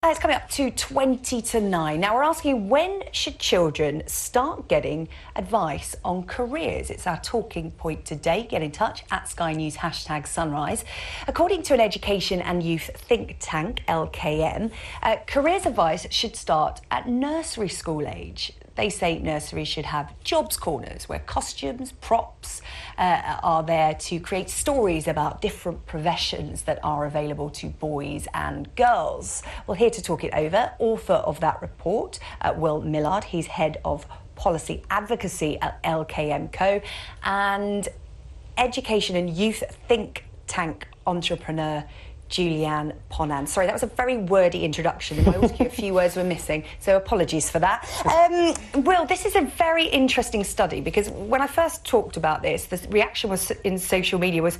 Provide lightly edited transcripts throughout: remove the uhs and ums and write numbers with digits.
It's coming up to 20 to 9. Now, we're asking, when should children start getting advice on careers? It's our talking point today. Get in touch at Sky News #Sunrise. According to an education and youth think tank, LKM, careers advice should start at nursery school age. They say nurseries should have jobs corners where costumes, props are there to create stories about different professions that are available to boys and girls. Well, here to talk it over, author of that report, Will Millard. He's head of policy advocacy at LKM Co. and education and youth think tank entrepreneur, Julianne Ponan. Sorry, that was a very wordy introduction. In my autocue, a few words were missing, so apologies for that. Will, this is a very interesting study because when I first talked about this, the reaction was in social media was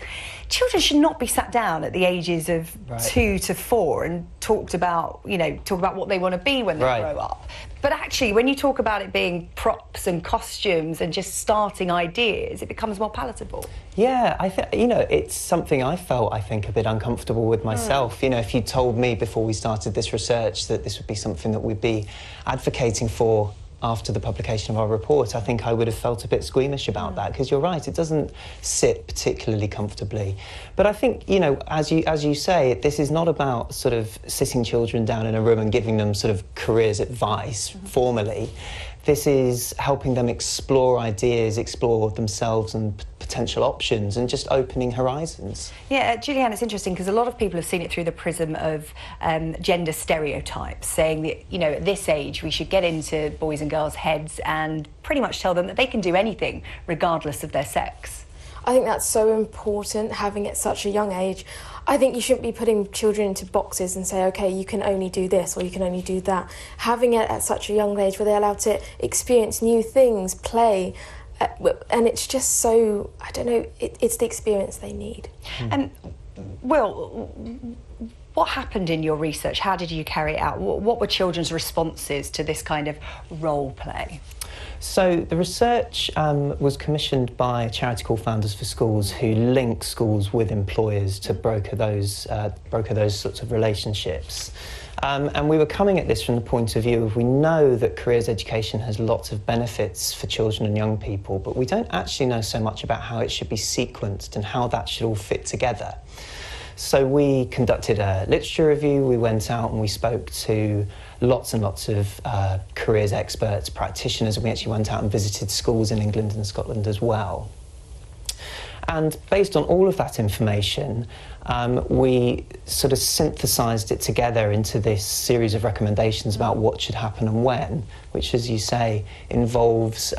children should not be sat down at the ages of 2 to 4 and talk about what they want to be when they grow up. But actually, when you talk about it being props and costumes and just starting ideas, it becomes more palatable. Yeah, I think, it's something I felt, a bit uncomfortable with myself. If you told me before we started this research that this would be something that we'd be advocating for after the publication of our report, I think I would have felt a bit squeamish about that, because you're right, it doesn't sit particularly comfortably. But I think, as you say, this is not about sort of sitting children down in a room and giving them sort of careers advice formally. This is helping them explore ideas, explore themselves and potential options, and just opening horizons. Yeah, Julianne, it's interesting because a lot of people have seen it through the prism of gender stereotypes, saying that, at this age we should get into boys and girls' heads and pretty much tell them that they can do anything regardless of their sex. I think that's so important, having it at such a young age. I think you shouldn't be putting children into boxes and say, OK, you can only do this or you can only do that. Having it at such a young age where they're allowed to experience new things, play, and it's just so, I don't know, it's the experience they need. And Will, what happened in your research? How did you carry it out? What were children's responses to this kind of role play? So the research was commissioned by a charity called Founders for Schools, who link schools with employers to broker those sorts of relationships. And we were coming at this from the point of view of, we know that careers education has lots of benefits for children and young people, but we don't actually know so much about how it should be sequenced and how that should all fit together. So we conducted a literature review, we went out and we spoke to lots and lots of careers experts, practitioners, and we actually went out and visited schools in England and Scotland as well. And based on all of that information, we sort of synthesised it together into this series of recommendations about what should happen and when, which, as you say, involves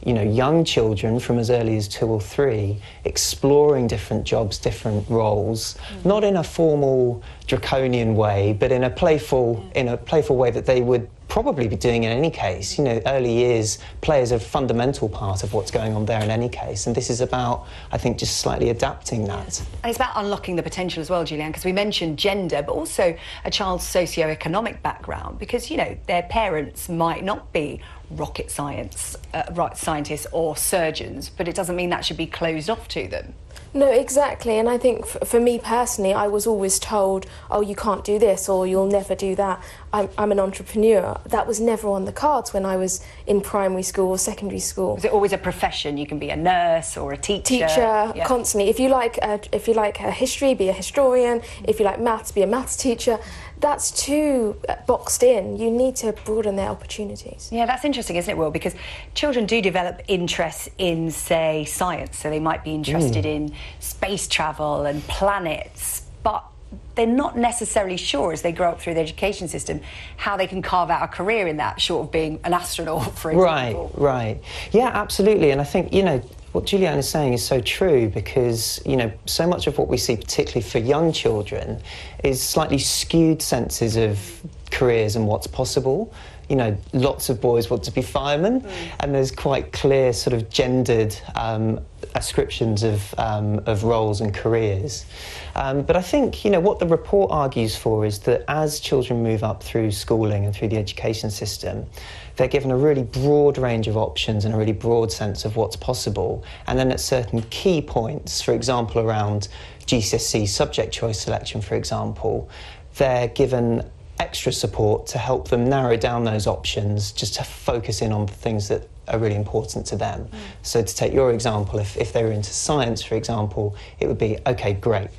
young children from as early as 2 or 3 exploring different jobs, different roles, not in a formal draconian way, but in a playful way that they would probably be doing in any case. Early years play is a fundamental part of what's going on there in any case, and this is about, I think, just slightly adapting that. And it's about unlocking the potential as well, Julianne, because we mentioned gender, but also a child's socio-economic background, because, their parents might not be rocket scientists or surgeons, but it doesn't mean that should be closed off to them. No, exactly, and I think for me personally, I was always told, oh, you can't do this or you'll never do that. I'm an entrepreneur. That was never on the cards when I was in primary school or secondary school. Was it always a profession? You can be a nurse or a teacher? Teacher, yeah. Constantly. If you like history, be a historian. If you like maths, be a maths teacher. That's too boxed in. You need to broaden their opportunities. Yeah, that's interesting, isn't it, Will? Because children do develop interests in, say, science, so they might be interested in space travel and planets, but they're not necessarily sure, as they grow up through the education system, how they can carve out a career in that, short of being an astronaut, for example. Right. Yeah, absolutely. And I think, what Julianne is saying is so true, because, so much of what we see, particularly for young children, is slightly skewed senses of careers and what's possible. Lots of boys want to be firemen, and there's quite clear sort of gendered ascriptions of roles and careers. But I think, what the report argues for is that as children move up through schooling and through the education system, they're given a really broad range of options and a really broad sense of what's possible. And then at certain key points, for example, around GCSE subject choice selection, for example, they're given extra support to help them narrow down those options, just to focus in on the things that are really important to them. So to take your example, if they were into science, for example, it would be, okay, great.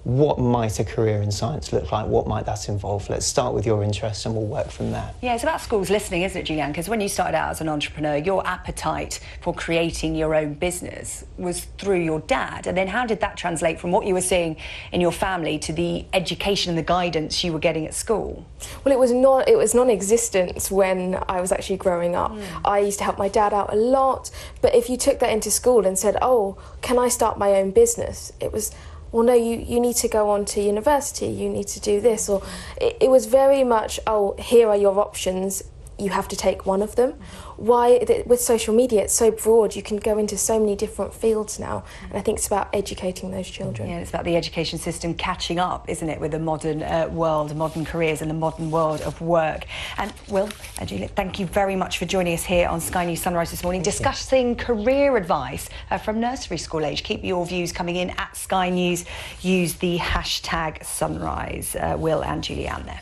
What might a career in science look like? What might that involve? Let's start with your interests and we'll work from there. Yeah, it's about schools listening, isn't it, Julianne? Because when you started out as an entrepreneur, your appetite for creating your own business was through your dad. And then how did that translate from what you were seeing in your family to the education and the guidance you were getting at school? Well, it was non-existent when I was actually growing up. I used to help my dad out a lot, but if you took that into school and said, oh, can I start my own business? It was, well, no, you need to go on to university, you need to do this. Or it was very much, oh, here are your options, you have to take one of them. Why, with social media, it's so broad, you can go into so many different fields now, and I think it's about educating those children. Yeah, it's about the education system catching up, isn't it, with the modern world, modern careers and the modern world of work. And Will and Juliet, thank you very much for joining us here on Sky News Sunrise this morning, discussing career advice from nursery school age. Keep your views coming in at Sky News. Use the hashtag Sunrise. Will and Julianne there.